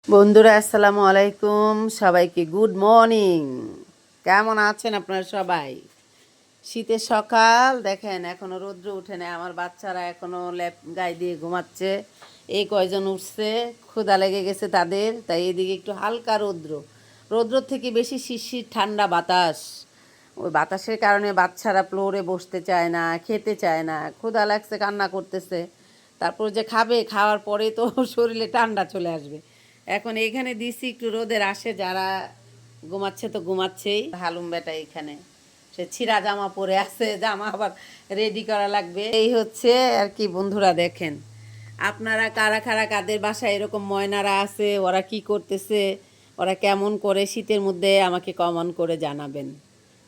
বন্ধুরা আসসালামু আলাইকুম, সবাইকে গুড মর্নিং। কেমন আছেন আপনারা সবাই? শীতের সকাল দেখেন, এখনো রৌদ্র উঠে না, আমার বাচ্চারা এখনো ল্যাপ গায়ে দিয়ে ঘুমাচ্ছে। এই কয়জন উঠছে, ক্ষুধা লেগে গেছে তাদের, তাই এদিকে একটু হালকা রৌদ্র। রৌদ্র থেকে বেশি শিশির ঠান্ডা বাতাস। ওই বাতাসের কারণে বাচ্চারা ফ্লোরে বসতে চায় না, খেতে চায় না, ক্ষুধা লাগছে কান্না করতেছে। তারপর যে খাবে, খাওয়ার পরে তো শরীরে ঠান্ডা চলে আসবে। এখন এখানে দিছি একটু রোদের আসে, যারা ঘুমাচ্ছে তো ঘুমাচ্ছেই। হালুম বেটা এখানে সে ছিঁড়া জামা পরে আছে, জামা আবার রেডি করা লাগবে। এই হচ্ছে আর কি বন্ধুরা। দেখেন আপনারা কারা কারা কাদের বাসায় এরকম ময়নারা আছে, ওরা কি করতেছে, ওরা কেমন করে শীতের মধ্যে আমাকে কমন করে জানাবেন।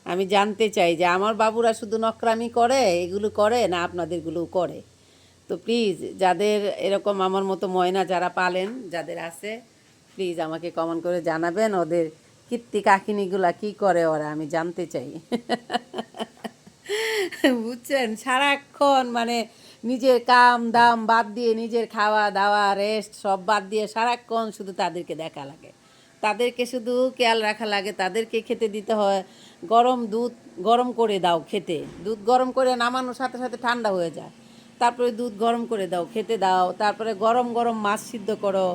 আমি জানতে চাই যে আমার বাবুরা শুধু নকরামি করে, এগুলো করে না আপনাদেরগুলোও করে। তো প্লিজ যাদের এরকম আমার মতো ময়না যারা পালেন, যাদের আছে, প্লিজ আমাকে কমেন্ট করে জানাবেন ওদের কীর্তি কাহিনীগুলা কী করে ওরা, আমি জানতে চাই। বুঝছেন, সারাক্ষণ মানে নিজের কাম দাম বাদ দিয়ে, নিজের খাওয়া দাওয়া রেস্ট সব বাদ দিয়ে সারাক্ষণ শুধু তাদেরকে দেখা লাগে, তাদেরকে শুধু খেয়াল রাখা লাগে, তাদেরকে খেতে দিতে হয়। গরম দুধ গরম করে দাও খেতে, দুধ গরম করে নামানোর সাথে সাথে ঠান্ডা হয়ে যায়। তারপরে দুধ গরম করে দাও, খেতে দাও। তারপরে গরম গরম মাছ সিদ্ধ করো,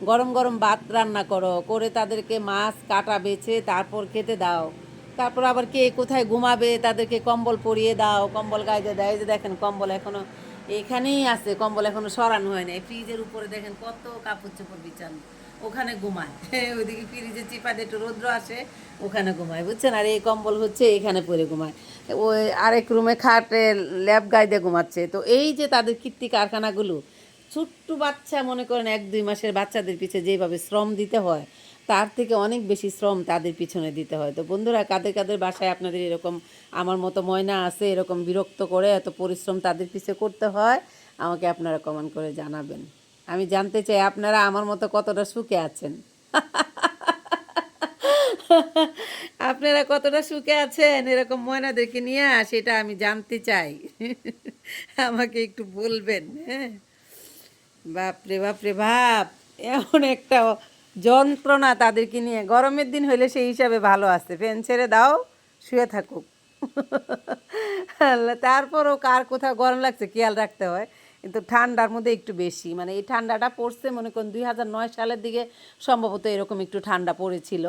গরম গরম ভাত রান্না করো, করে তাদেরকে মাছ কাটা বেছে তারপর খেতে দাও। তারপর আবার কে কোথায় ঘুমাবে তাদেরকে কম্বল পরিয়ে দাও, কম্বল গাইতে দেয়। এই যে দেখেন কম্বল এখনও এখানেই আছে, কম্বল এখনও সরানো হয় নাই। ফ্রিজের উপরে দেখেন কত কাপড় চোপড় বিছানো, ওখানে ঘুমায়। ওইদিকে ফ্রিজে চিপা দিয়ে একটু রৌদ্র আসে, ওখানে ঘুমায়, বুঝছেন। আর এই কম্বল হচ্ছে এখানে পরে ঘুমায়, ওই আরেক রুমে খাটে ল্যাব গাইতে ঘুমাচ্ছে। তো এই যে তাদের কীর্তি কারখানাগুলো, ছোট্ট বাচ্চা মনে করেন 1-2 মাসের বাচ্চাদের পিছে যেভাবে শ্রম দিতে হয়, তার থেকে অনেক বেশি শ্রম তাদের পিছনে দিতে হয়। তো বন্ধুরা, কাদের কাদের বাসায় আপনাদের এরকম আমার মতো ময়না আছে, এরকম বিরক্ত করে এত পরিশ্রম তাদের পিছে করতে হয়, আমাকে আপনারা কমেন্ট করে জানাবেন। আমি জানতে চাই আপনারা আমার মতো কতটা সুখে আছেন। আপনারা কতটা সুখে আছেন এরকম ময়নাদেরকে নিয়ে, সেটা আমি জানতে চাই। আমাকে একটু বলবেন। হ্যাঁ, বাপরে বাপরে বাপ, এমন একটা যন্ত্রণা তাদেরকে নিয়ে। গরমের দিন হইলে সেই হিসাবে ভালো আছে, ফ্যান ছেড়ে দাও, শুয়ে থাকুক। তারপরও কার কোথাও গরম লাগছে খেয়াল রাখতে হয়। কিন্তু ঠান্ডার মধ্যে একটু বেশি, মানে এই ঠান্ডাটা পড়ছে মনে করুন 2009 সালের দিকে সম্ভবত এরকম একটু ঠান্ডা পড়েছিল,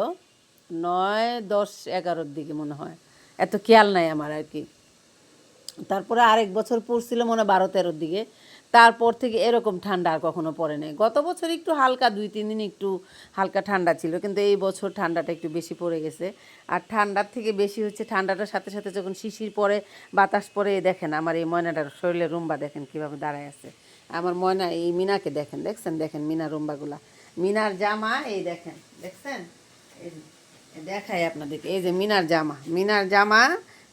9, 10, 11-র দিকে মনে হয়, এত খেয়াল নাই আমার আর কি। তারপরে আরেক বছর পড়ছিল মনে হয় 12-13-র দিকে। তারপর থেকে এরকম ঠান্ডা আর কখনো পড়ে নাই। গত বছর একটু হালকা 2-3 দিন একটু হালকা ঠান্ডা ছিল, কিন্তু এই বছর ঠান্ডাটা একটু বেশি পড়ে গেছে। আর ঠান্ডার থেকে বেশি হচ্ছে ঠান্ডাটার সাথে সাথে যখন শিশির পড়ে, বাতাস পড়ে, দেখেন আমার এই ময়নাটার শরীরে রুম্বা দেখেন কীভাবে দাঁড়ায় আছে। আমার ময়না এই মিনাকে দেখেন, দেখছেন, দেখেন মিনা রুম্বাগুলা, মিনার জামা এই দেখেন, দেখছেন, এই দেখাই আপনাদেরকে, এই যে মিনার জামা, মিনার জামা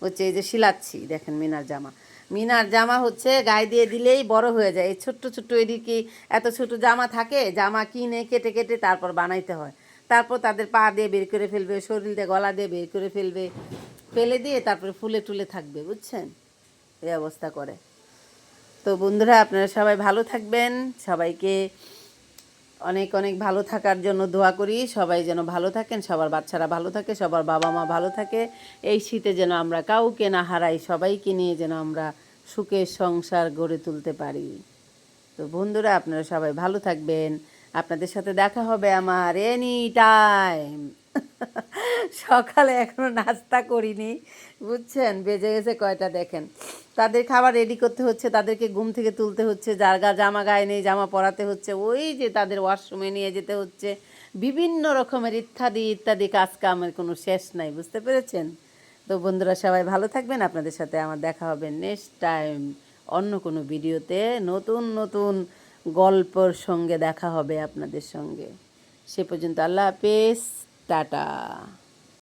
হচ্ছে এই যে শিলাচ্ছি, দেখেন মিনার জামা। মিনার জামা হচ্ছে গায়ে দিয়ে দিলেই বড় হয়ে যায়। এই ছোট্ট ছোট্ট এদিকে এত ছোট জামা থাকে, জামা কিনে কেটে কেটে তারপর বানাইতে হয়। তারপর তাদের পা দিয়ে বের করে ফেলবে, শরীর দিয়ে গলা দিয়ে বের করে ফেলবে, ফেলে দিয়ে তারপরে ফুলে টুলে থাকবে, বুঝছেন, এই অবস্থা করে। তো বন্ধুরা, আপনারা সবাই ভালো থাকবেন, সবাইকে অনেক অনেক ভালো থাকার জন্য দোয়া করি। সবাই যেন ভালো থাকেন, সবার বাচ্চারা ভালো থাকে, সবার বাবা মা ভালো থাকে। এই শীতে যেন আমরা কাউকে না হারাই, সবাইকে নিয়ে যেন আমরা সুখের সংসার গড়ে তুলতে পারি। তো বন্ধুরা, আপনারা সবাই ভালো থাকবেন। আপনাদের সাথে দেখা হবে আমার এনি টাইম। সকালে এখনও নাস্তা করিনি, বুঝছেন, বেজে গেছে কয়টা দেখেন। তাদের খাবার রেডি করতে হচ্ছে, তাদেরকে ঘুম থেকে তুলতে হচ্ছে, যার জামা গায়ে নেই জামা পরাতে হচ্ছে, ওই যে তাদের ওয়াশরুমে নিয়ে যেতে হচ্ছে, বিভিন্ন রকমের ইত্যাদি ইত্যাদি কাজকামের কোনো শেষ নাই, বুঝতে পেরেছেন। তো বন্ধুরা, সবাই ভালো থাকবেন। আপনাদের সাথে আমার দেখা হবে নেক্সট টাইম অন্য কোনো ভিডিওতে, নতুন নতুন গল্পর সঙ্গে দেখা হবে আপনাদের সঙ্গে। সে পর্যন্ত আল্লাহ হাফেজ, টাটা।